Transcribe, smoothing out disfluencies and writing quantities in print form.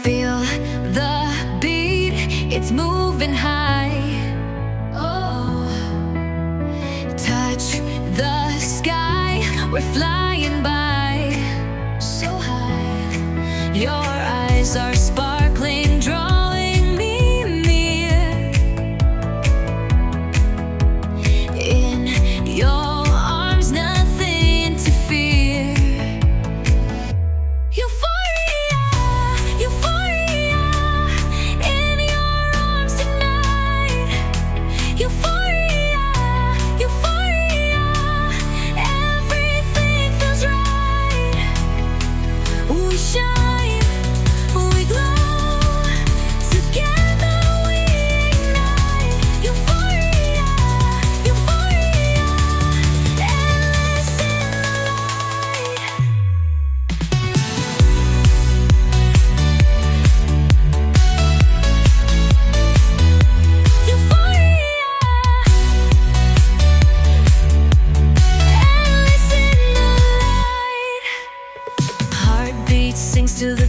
Feel the beat, it's moving high. Oh, touch the sky, we're flying by. So high, your eyes are sparkling, drawing me near. In your arms, nothing to fear. Euphoria, euphoria, in your arms tonight. Euphoria, euphoria, everything feels right. We shine, we glow, together we ignite. Euphoria, euphoria, endless in the light. Euphoria, endless in the light. Heartbeat sings to the